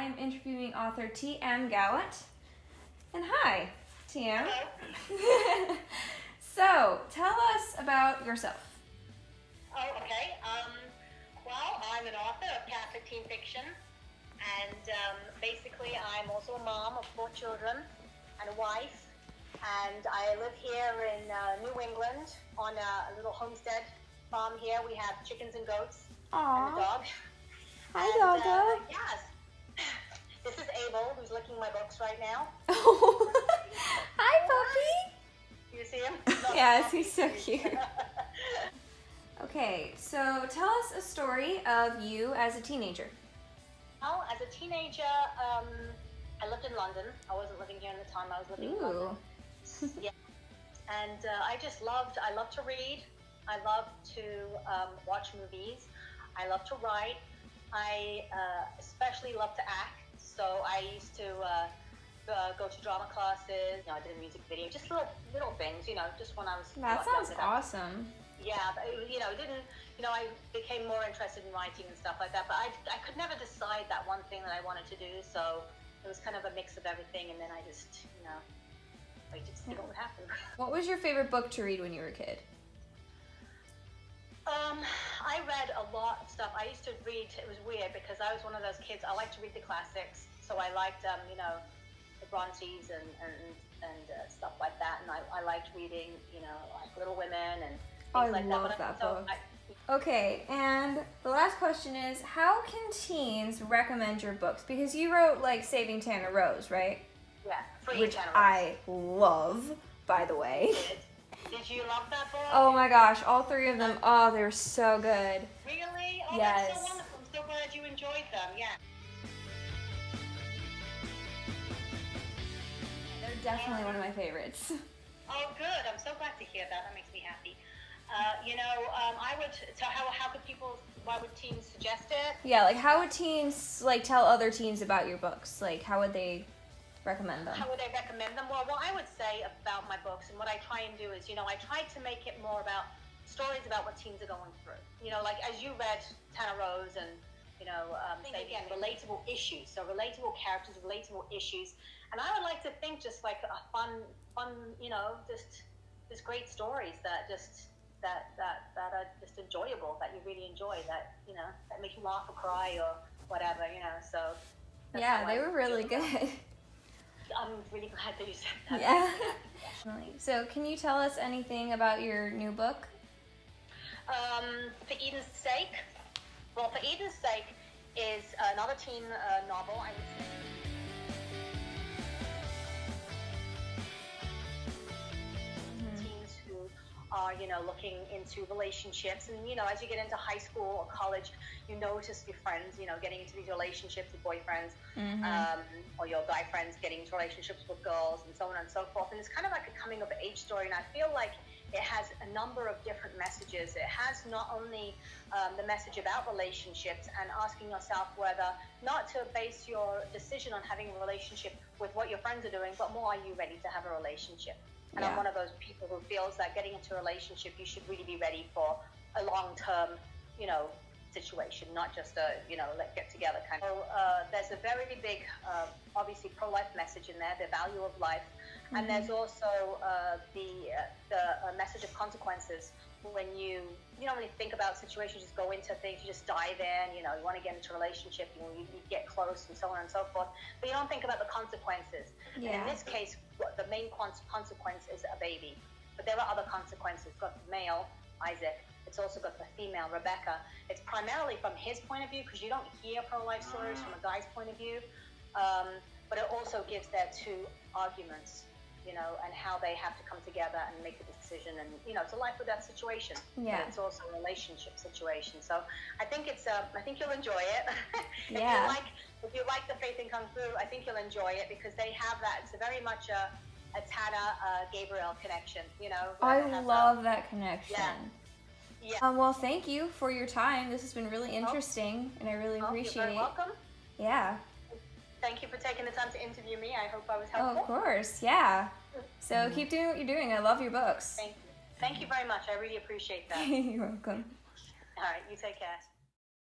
am interviewing author T.M Gaouette. And hi, T.M. Hello. So, tell us about yourself. Oh, okay. Well, I'm an author of Catholic teen fiction, and basically I'm also a mom of 4 children and a wife, and I live here in New England on a little homestead farm here. We have chickens and goats and a dog. Hi, and, Doggo. Yes. This is Abel, who's licking my books right now. Hi, puppy. You see him? Yes, he's so cute. Okay, so tell us a story of you as a teenager. Well, as a teenager, I lived in London. I wasn't living here at the time. I was living in London. Yeah. And I love to read. I love to watch movies. I love to write. I especially love to act. So I used to go to drama classes. I did a music video, just little things, just when I was That sounds awesome. Yeah, but, I became more interested in writing and stuff like that, but I could never decide that one thing that I wanted to do, so it was kind of a mix of everything, and then I just see what would happen. What was your favorite book to read when you were a kid? I read a lot of stuff. I used to read, it was weird because I was one of those kids, I liked to read the classics, so I liked, the Brontes and stuff like that, and I liked reading, like Little Women and things like that. I love that book. Okay, and the last question is, how can teens recommend your books? Because you wrote, like, Saving Tana Rose, right? Yeah, which I love, by the way. Did you love that book? Oh my gosh, all 3 of them, oh, they were so good. Really? Oh, yes. That's so wonderful. I'm so glad you enjoyed them, yeah. They're definitely one of my favorites. Oh, good. I'm so glad to hear that. That makes me happy. Why would teens suggest it? Yeah, like how would teens, like, tell other teens about your books? Like, how would they recommend them? How would I recommend them? Well, what I would say about my books and what I try and do is, I try to make it more about stories about what teens are going through. Like as you read Tana Rose and, again, relatable issues. So relatable characters, relatable issues. And I would like to think just like a fun, just great stories that are just enjoyable, that you really enjoy, that make you laugh or cry or whatever, so. Yeah, they were really good. I'm really glad that you said that. Yeah, definitely. So can you tell us anything about your new book? For Eden's Sake? Well, For Eden's Sake is another teen novel, I would say. Teens who are, looking into relationships, and, as you get into high school or college, you notice your friends, getting into these relationships with boyfriends, or your guy friends getting into relationships with girls, and so on and so forth. And it's kind of like a coming of age story, and I feel like it has a number of different messages. It has not only the message about relationships and asking yourself whether not to base your decision on having a relationship with what your friends are doing, but more, are you ready to have a relationship? And I'm one of those people who feels that getting into a relationship, you should really be ready for a long-term, situation, not just a, let's get together kind of. So there's a very big, obviously pro-life message in there, the value of life. And there's also the message of consequences. When you don't really think about situations, you just go into things, you just dive in, you want to get into a relationship, you get close and so on and so forth, but you don't think about the consequences. Yeah. And in this case, the main consequence is a baby, but there are other consequences. It's got the male, Isaac. It's also got the female, Rebecca. It's primarily from his point of view, because you don't hear pro-life stories from a guy's point of view, but it also gives their 2 arguments, and how they have to come together and make a decision, and it's a life or death situation. Yeah. But it's also a relationship situation. So I think I think you'll enjoy it. Yeah. If you like the Faith and Kung Fu, I think you'll enjoy it, because they have that. It's very much a Tana Gabriel connection. I love that connection. Yeah. Well, thank you for your time. This has been really interesting, and I really appreciate You're very welcome. Yeah. Thank you for taking the time to interview me. I hope I was helpful. Oh, of course, yeah. So keep doing what you're doing. I love your books. Thank you. Thank you very much. I really appreciate that. You're welcome. All right, you take care.